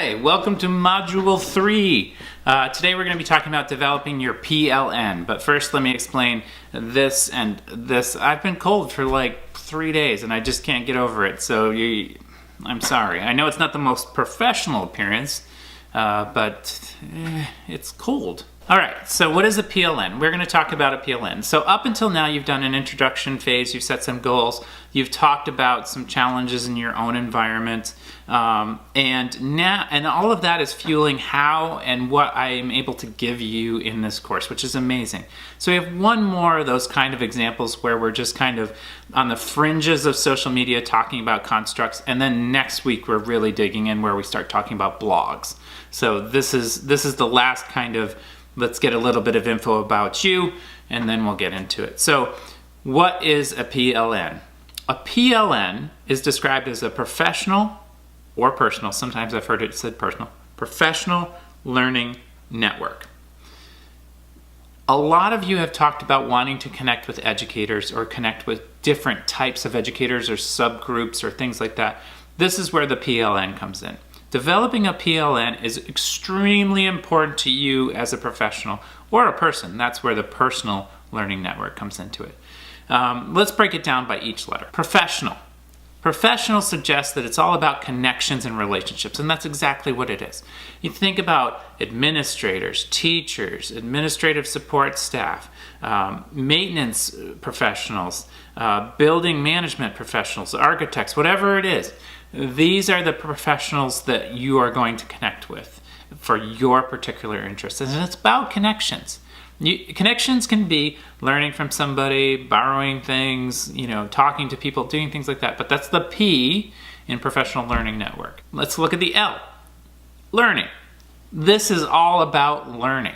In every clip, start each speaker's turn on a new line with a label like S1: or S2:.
S1: Hi, welcome to Module 3. Today we're going to be talking about developing your PLN, but first let me explain this and this. I've been cold for like 3 days and I just can't get over it, so I'm sorry. I know it's not the most professional appearance, but it's cold. Alright, so what is a PLN? We're going to talk about a PLN. So up until now you've done an introduction phase, you've set some goals, you've talked about some challenges in your own environment, and all of that is fueling how and what I am able to give you in this course, which is amazing. So we have one more of those kind of examples where we're just kind of on the fringes of social media talking about constructs, and then next week we're really digging in where we start talking about blogs. So this is the last kind of, let's get a little bit of info about you, and then we'll get into it. So what is a PLN? A PLN is described as a professional or personal, sometimes I've heard it said personal, professional learning network. A lot of you have talked about wanting to connect with educators or connect with different types of educators or subgroups or things like that. This is where the PLN comes in. Developing a PLN is extremely important to you as a professional or a person. That's where the personal learning network comes into it. Let's break it down by each letter. Professional. Professional suggests that it's all about connections and relationships, and that's exactly what it is. You think about administrators, teachers, administrative support staff, maintenance professionals, building management professionals, architects, whatever it is. These are the professionals that you are going to connect with for your particular interests, and it's about connections. Connections can be learning from somebody, borrowing things, talking to people, doing things like that. But that's the P in professional learning network. Let's look at the L. Learning. This is all about learning.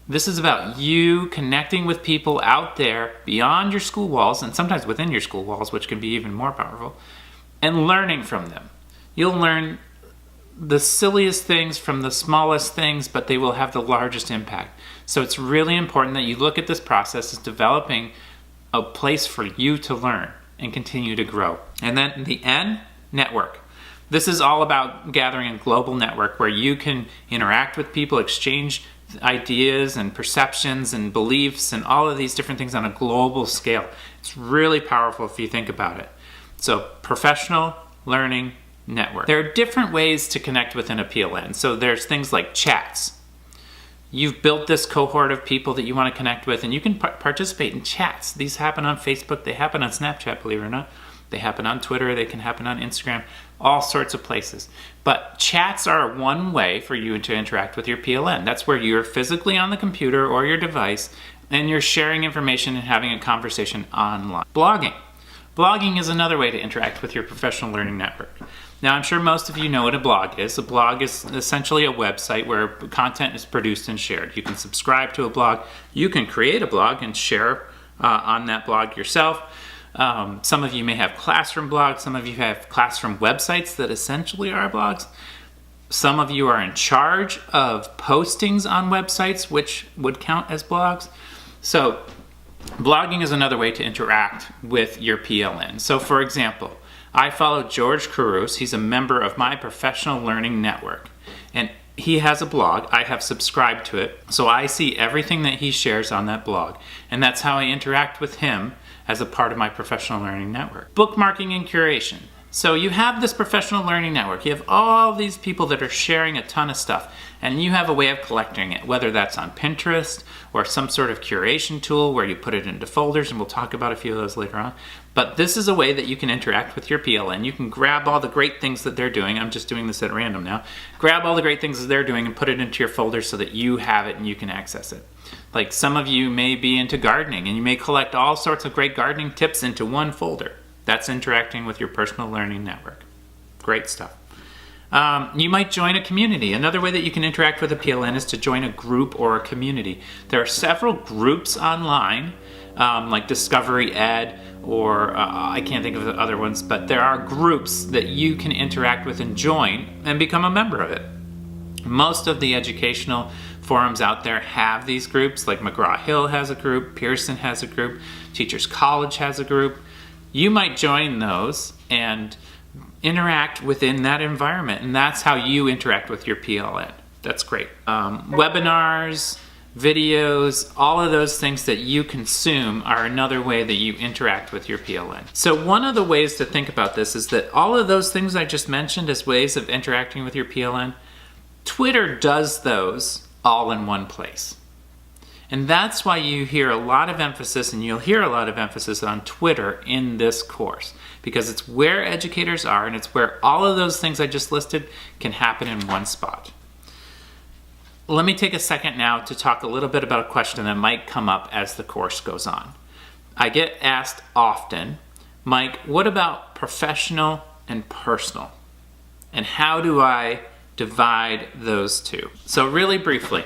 S1: This is about you connecting with people out there beyond your school walls, and sometimes within your school walls, which can be even more powerful, and learning from them. You'll learn the silliest things from the smallest things, but they will have the largest impact. So it's really important that you look at this process as developing a place for you to learn and continue to grow. And then the N, network. This is all about gathering a global network where you can interact with people, exchange ideas and perceptions and beliefs and all of these different things on a global scale. It's really powerful if you think about it. So professional learning network. There are different ways to connect within a PLN. So there's things like chats. You've built this cohort of people that you want to connect with, and you can participate in chats. These happen on Facebook, they happen on Snapchat, believe it or not. They happen on Twitter, they can happen on Instagram, all sorts of places. But chats are one way for you to interact with your PLN. That's where you're physically on the computer or your device, and you're sharing information and having a conversation online. Blogging. Blogging is another way to interact with your professional learning network. Now, I'm sure most of you know what a blog is. A blog is essentially a website where content is produced and shared. You can subscribe to a blog. You can create a blog and share on that blog yourself. Some of you may have classroom blogs. Some of you have classroom websites that essentially are blogs. Some of you are in charge of postings on websites, which would count as blogs. So blogging is another way to interact with your PLN. So for example, I follow George Carus. He's a member of my professional learning network, and he has a blog. I have subscribed to it, so I see everything that he shares on that blog, and that's how I interact with him as a part of my professional learning network. Bookmarking and curation. So you have this professional learning network. You have all these people that are sharing a ton of stuff, and you have a way of collecting it, whether that's on Pinterest or some sort of curation tool where you put it into folders, and we'll talk about a few of those later on. But this is a way that you can interact with your PLN. You can grab all the great things that they're doing. I'm just doing this at random now. Grab all the great things that they're doing and put it into your folder so that you have it and you can access it. Like some of you may be into gardening, and you may collect all sorts of great gardening tips into one folder. That's interacting with your personal learning network. Great stuff. You might join a community. Another way that you can interact with a PLN is to join a group or a community. There are several groups online, like Discovery Ed, or I can't think of the other ones, but there are groups that you can interact with and join and become a member of it. Most of the educational forums out there have these groups, like McGraw-Hill has a group, Pearson has a group, Teachers College has a group. You might join those and interact within that environment, and that's how you interact with your PLN. That's great. Webinars, videos, all of those things that you consume are another way that you interact with your PLN. So one of the ways to think about this is that all of those things I just mentioned as ways of interacting with your PLN, Twitter does those all in one place. And that's why you hear a lot of emphasis, and you'll hear a lot of emphasis on Twitter in this course, because it's where educators are, and it's where all of those things I just listed can happen in one spot. Let me take a second now to talk a little bit about a question that might come up as the course goes on. I get asked often, Mike, what about professional and personal? And how do I divide those two? So really briefly,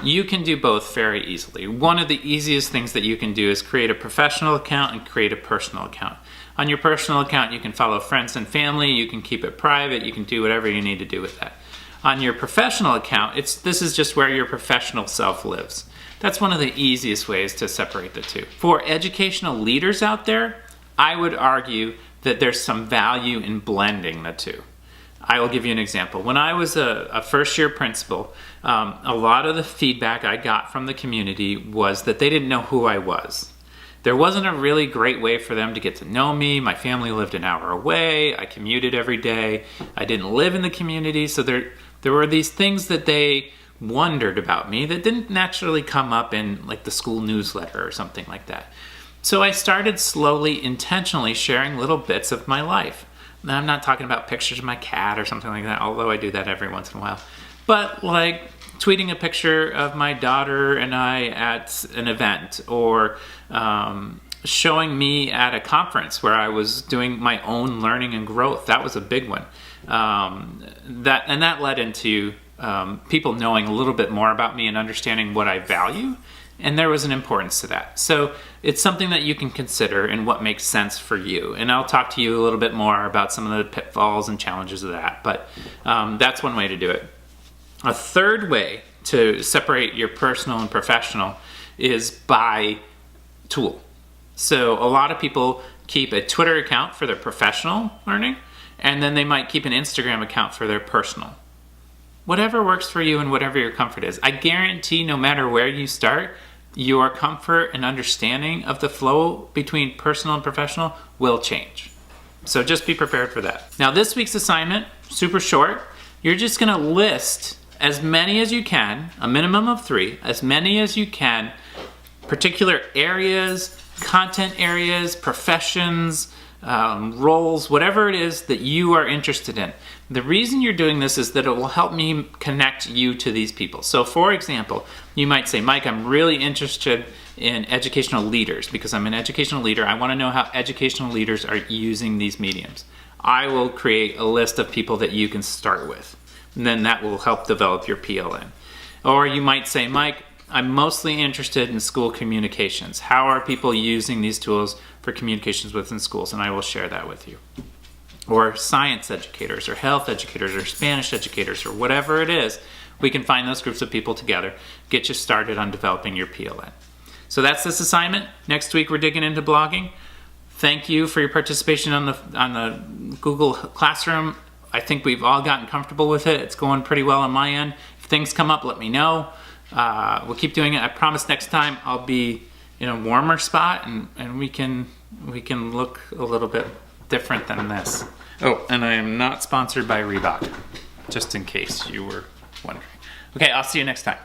S1: you can do both very easily. One of the easiest things that you can do is create a professional account and create a personal account. On your personal account, you can follow friends and family, you can keep it private, you can do whatever you need to do with that. On your professional account, this is just where your professional self lives. That's one of the easiest ways to separate the two. For educational leaders out there, I would argue that there's some value in blending the two. I will give you an example. When I was a first-year principal, a lot of the feedback I got from the community was that they didn't know who I was. There wasn't a really great way for them to get to know me. My family lived an hour away. I commuted every day. I didn't live in the community, so there were these things that they wondered about me that didn't naturally come up in like the school newsletter or something like that. So I started slowly, intentionally sharing little bits of my life. Now, I'm not talking about pictures of my cat or something like that, although I do that every once in a while. But like tweeting a picture of my daughter and I at an event, or showing me at a conference where I was doing my own learning and growth. That was a big one. That led into people knowing a little bit more about me and understanding what I value. And there was an importance to that. So it's something that you can consider and what makes sense for you. And I'll talk to you a little bit more about some of the pitfalls and challenges of that. But that's one way to do it. A third way to separate your personal and professional is by tool. So a lot of people keep a Twitter account for their professional learning, and then they might keep an Instagram account for their personal. Whatever works for you and whatever your comfort is. I guarantee no matter where you start, your comfort and understanding of the flow between personal and professional will change. So just be prepared for that. Now this week's assignment, super short. You're just gonna list as many as you can, a minimum of 3, as many as you can, particular areas, content areas, professions, roles, whatever it is that you are interested in. The reason you're doing this is that it will help me connect you to these people. So for example, you might say, Mike, I'm really interested in educational leaders because I'm an educational leader. I want to know how educational leaders are using these mediums. I will create a list of people that you can start with. And then that will help develop your PLN. Or you might say, Mike, I'm mostly interested in school communications. How are people using these tools for communications within schools? And I will share that with you. Or science educators, or health educators, or Spanish educators, or whatever it is. We can find those groups of people together, get you started on developing your PLN. So that's this assignment. Next week we're digging into blogging. Thank you for your participation on the Google Classroom. I think we've all gotten comfortable with it. It's going pretty well on my end. If things come up, let me know. We'll keep doing it. I promise next time I'll be in a warmer spot and we can look a little bit different than this. Oh, and I am not sponsored by Reebok, just in case you were wondering. Okay, I'll see you next time.